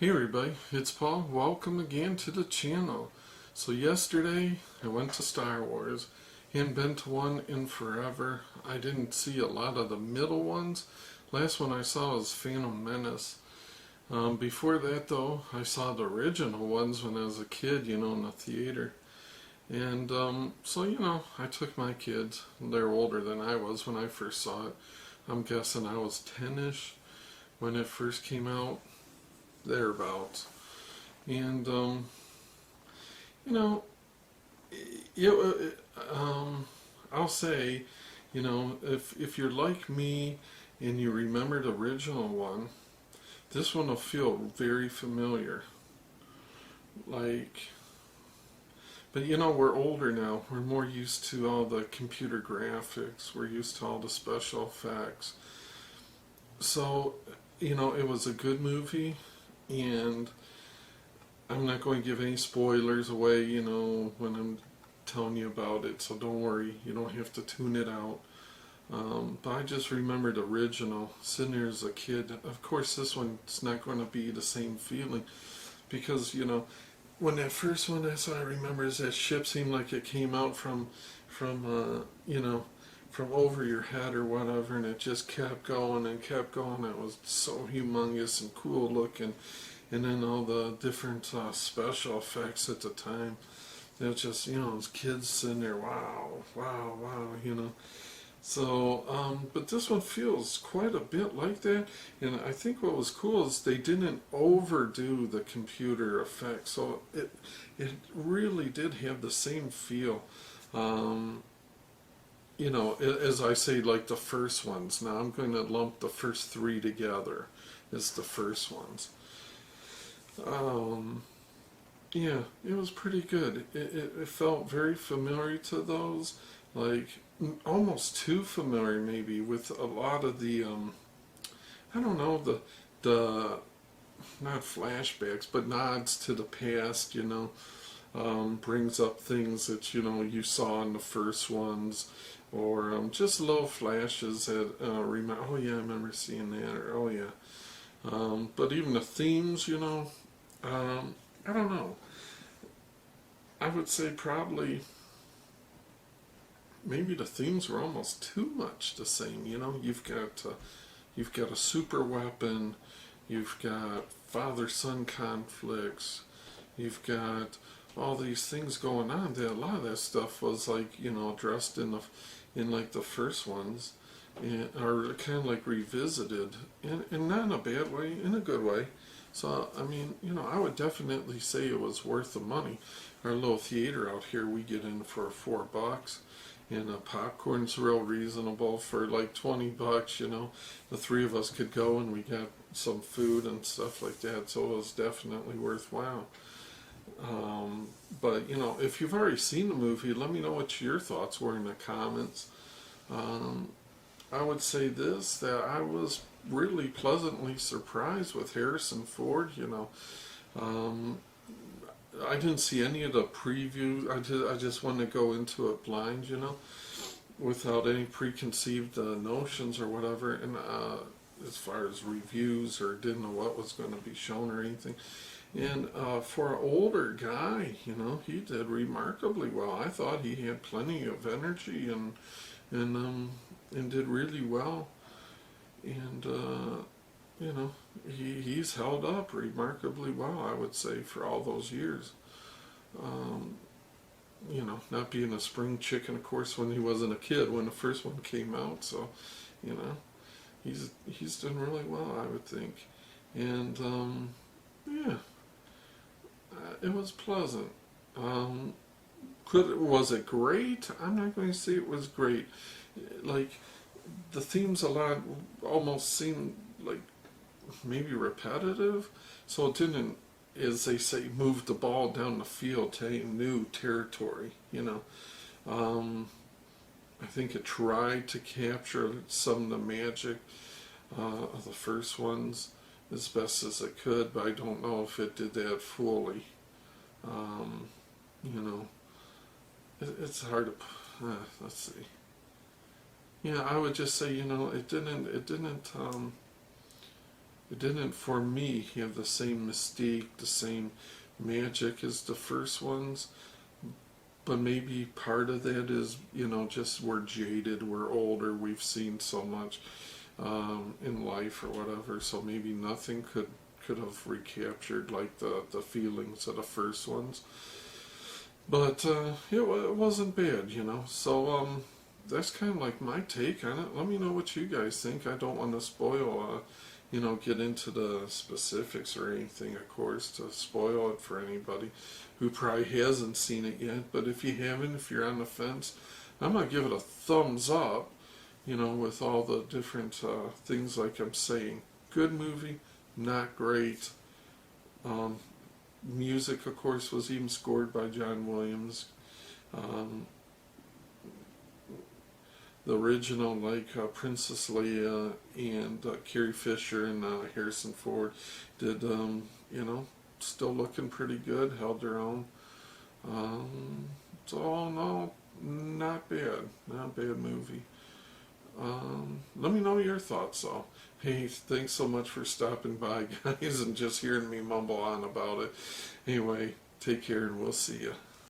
Hey everybody, it's Paul. Welcome again to the channel. So yesterday I went to Star Wars. Hadn't been to one in forever. I didn't see a lot of the middle ones. Last one I saw was Phantom Menace. Before that though, I saw the original ones when I was a kid, in the theater. And so I took my kids. They're older than I was when I first saw it. I'm guessing I was 10-ish when it first came out, thereabouts. And you know, I'll say, if you're like me and you remember the original one, this one will feel very familiar. Like, but we're older now. We're more used to all the computer graphics. We're used to all the special effects. So, it was a good movie, and I'm not going to give any spoilers away, when I'm telling you about it, so don't worry, you don't have to tune it out. But I just remembered the original, sitting there as a kid. Of course, this one's not going to be the same feeling, because, when that first one I saw, I remember is that ship seemed like it came out from over your head or whatever, and it just kept going and kept going. It was so humongous and cool looking. And then all the different special effects at the time. It was just, those kids sitting there, wow, wow, wow. So, but this one feels quite a bit like that. And I think what was cool is they didn't overdo the computer effects. So it really did have the same feel. As I say, like the first ones. Now I'm going to lump the first three together as the first ones. Yeah, it was pretty good. It felt very familiar to those, like almost too familiar maybe, with a lot of the I don't know, the not flashbacks but nods to the past. Brings up things that you saw in the first ones, or just little flashes that remember. Oh yeah, I remember seeing that. Or oh yeah. But even the themes, I don't know. I would say probably maybe the themes were almost too much the same. You've got a super weapon, you've got father-son conflicts, you've got all these things going on. A lot of that stuff was like addressed in like the first ones, or kind of like revisited, and not in a bad way, in a good way. So, I mean, I would definitely say it was worth the money. Our little theater out here, we get in for $4, and popcorn's real reasonable for like $20. The three of us could go, and we got some food and stuff like that, so it was definitely worthwhile. But, if you've already seen the movie, let me know what your thoughts were in the comments. I would say this, that I was really pleasantly surprised with Harrison Ford. I didn't see any of the previews. I just wanted to go into it blind, without any preconceived notions or whatever. And as far as reviews, or didn't know what was going to be shown or anything. And for an older guy, he did remarkably well. I thought he had plenty of energy and did really well. And he's held up remarkably well, I would say, for all those years. Not being a spring chicken, of course, when he wasn't a kid when the first one came out. So, he's done really well, I would think. And yeah, it was pleasant. Was it great? I'm not going to say it was great. Like, the themes a lot almost seemed like maybe repetitive, so it didn't, as they say, move the ball down the field to any new territory. I think it tried to capture some of the magic of the first ones as best as it could, but I don't know if it did that fully. It's hard to. Let's see. Yeah, I would just say, it didn't it didn't, for me, have the same mystique, the same magic as the first ones. But maybe part of that is, just we're jaded, we're older, we've seen so much in life or whatever. So maybe nothing could have recaptured like the feelings of the first ones. But it wasn't bad. So that's kind of like my take on it. Let me know what you guys think. I don't want to spoil, get into the specifics or anything, of course, to spoil it for anybody who probably hasn't seen it yet. But if you haven't, if you're on the fence, I'm going to give it a thumbs up, with all the different things like I'm saying. Good movie, not great. Music, of course, was even scored by John Williams. The original, like Princess Leia and Carrie Fisher and Harrison Ford, did, still looking pretty good, held their own. So, no, not bad. Not a bad movie. Let me know your thoughts, though. Hey, thanks so much for stopping by, guys, and just hearing me mumble on about it. Anyway, take care, and we'll see you.